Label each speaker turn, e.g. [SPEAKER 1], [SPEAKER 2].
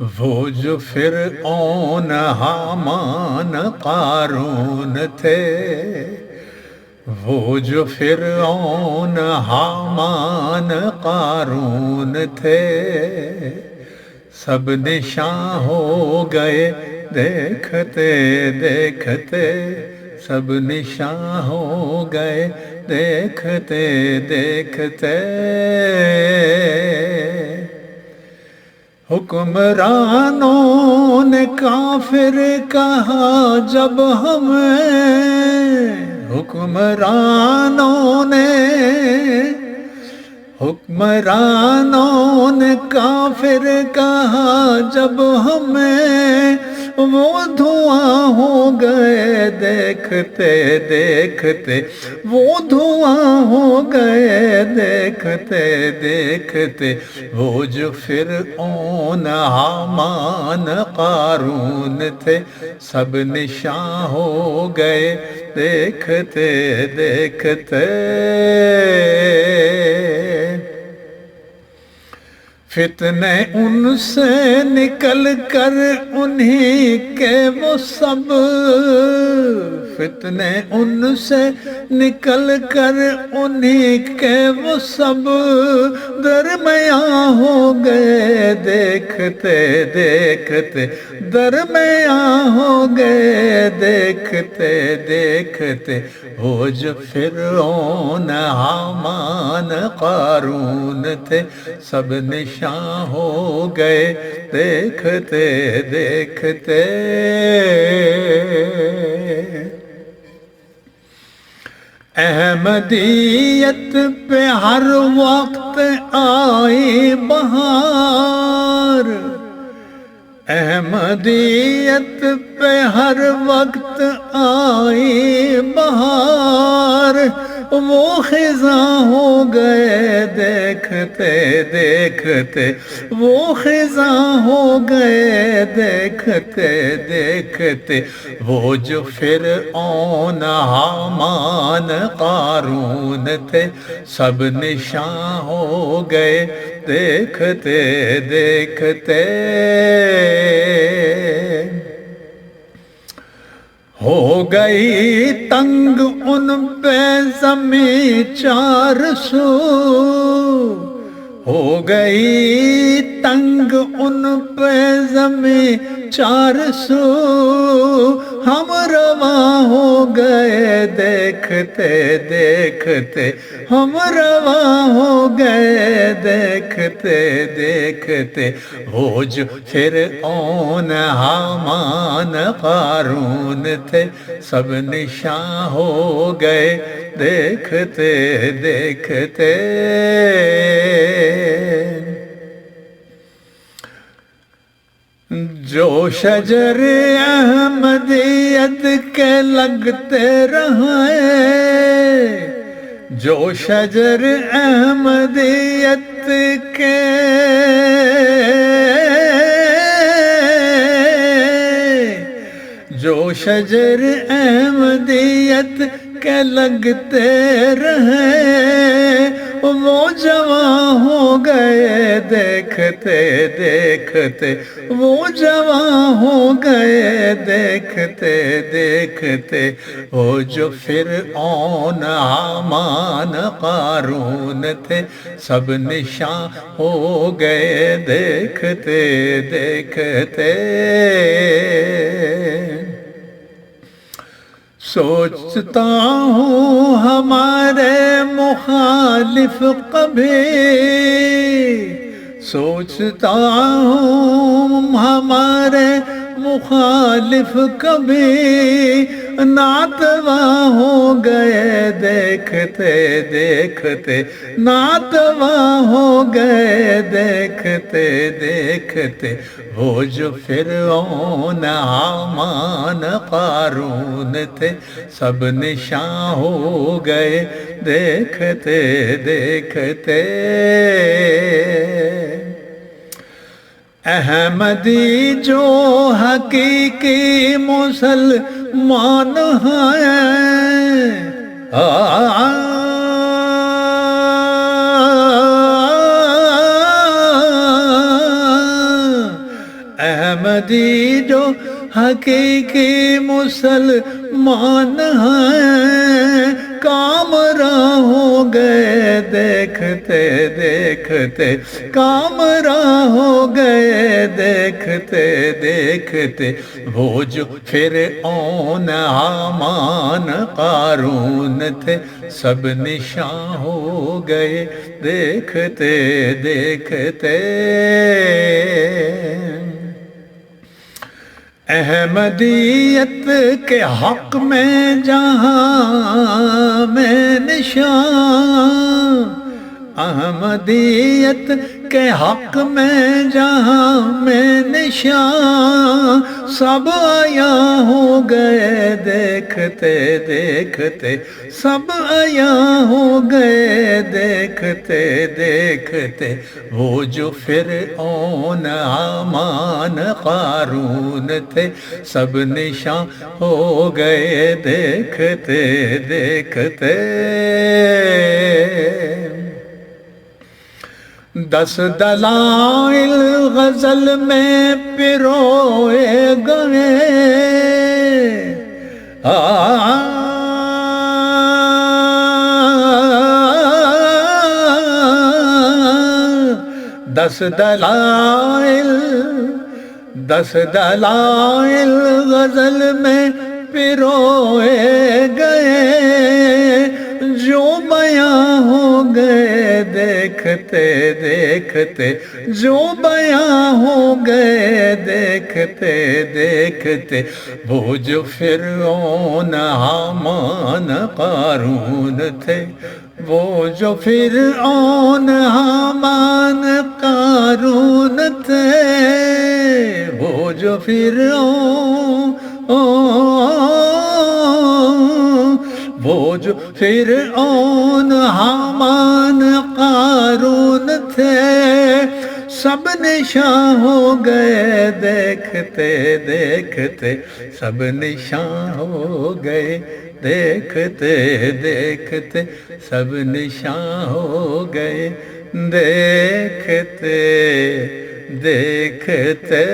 [SPEAKER 1] وہ جو فرعون حامان قارون تھے، وہ جو فرعون حامان قارون تھے، سب نشاں ہو گئے دیکھتے دیکھتے، سب نشاں ہو گئے دیکھتے دیکھتے۔ حکمرانوں نے کافر کہا جب ہمیں، حکمرانوں نے کافر کہا جب ہمیں، وہ دھواں ہو گئے دیکھتے دیکھتے، وہ دھواں ہو گئے دیکھتے دیکھتے۔ وہ جو فرعون حامان قارون تھے، سب نشاں ہو گئے دیکھتے دیکھتے۔ فتنے ان سے نکل کر انہی کے وہ سب، فتنے ان سے نکل کر انہی کے وہ سب، درمیاں ہو گئے دیکھتے دیکھتے، درمیاں ہو گئے دیکھتے دیکھتے۔ وہ جو فرعون حامان قارون تھے، سب نشاں ہو گئے دیکھتے دیکھتے۔ احمدیت پہ ہر وقت آئی بہار، احمدیت پہ ہر وقت آئی بہار، وہ خزاں ہو گئے دیکھتے دیکھتے، وہ خزاں ہو گئے دیکھتے دیکھتے۔ وہ جو فرعون حامان قارون تھے، سب نشاں ہو گئے دیکھتے دیکھتے۔ ہو گئی تنگ ان پہ زمیں چار سو، ہو گئی تنگ ان پہ زمیں چار سو، ہم رواں ہو گئے دیکھتے دیکھتے، ہم رواں ہو گئے دیکھتے دیکھتے۔ وہ جو فرعون حامان قارون تھے، سب نشاں ہو گئے دیکھتے دیکھتے۔ جو شجر احمدیت کے لگتے رہے، جو شجر احمدیت کے جو شجر احمدیت کے لگتے رہے، وہ جواں ہو گئے دیکھتے دیکھتے، وہ جواں ہو گئے دیکھتے دیکھتے۔ وہ جو فرعون حامان قارون تھے، سب نشاں ہو گئے دیکھتے دیکھتے۔ سوچتا ہوں ہمارے مخالف کبھی، سوچتا ہوں ہمارے مخالف کبھی، ناتواں ہو گئے دیکھتے دیکھتے، ناتواں ہو گئے دیکھتے دیکھتے۔ وہ جو فرعون حامان قارون تھے، سب نشاں ہو گئے دیکھتے دیکھتے۔ احمدی جو حقیقی مسلمان ہیں، احمدی جو حقیقی مسلمان ہیں کامراں ہو گئے دیکھتے دیکھتے، کامراں ہو گئے دیکھتے دیکھتے، وہ جو فرعون حامان قارون تھے سب نشاں ہو گئے دیکھتے دیکھتے۔ احمدیت کے حق میں جہاں میں نشان، احمدیت کے حق میں جہاں میں نشان، سب عیاں ہو گئے دیکھتے دیکھتے، سب عیاں ہو گئے دیکھتے دیکھتے، وہ جو فرعون حامان قارون تھے سب نشاں ہو گئے دیکھتے دیکھتے۔ 10 دلائل غزل میں پروئے گئے، 10 دلائل، 10 دلائل غزل میں پروئے گئے، جو بیاں ہو گئے دیکھتے دیکھتے، جو بیاں ہو گئے دیکھتے دیکھتے، وہ جو فرعون حامان قارون تھے، وہ جو فرعون حامان قارون تھے، وہ جو فرعون، وہ جو فرعون حامان قارون تھے، سب نشاں ہو گئے دیکھتے دیکھتے، سب نشاں ہو گئے دیکھتے دیکھتے، سب نشاں ہو گئے دیکھتے دیکھتے۔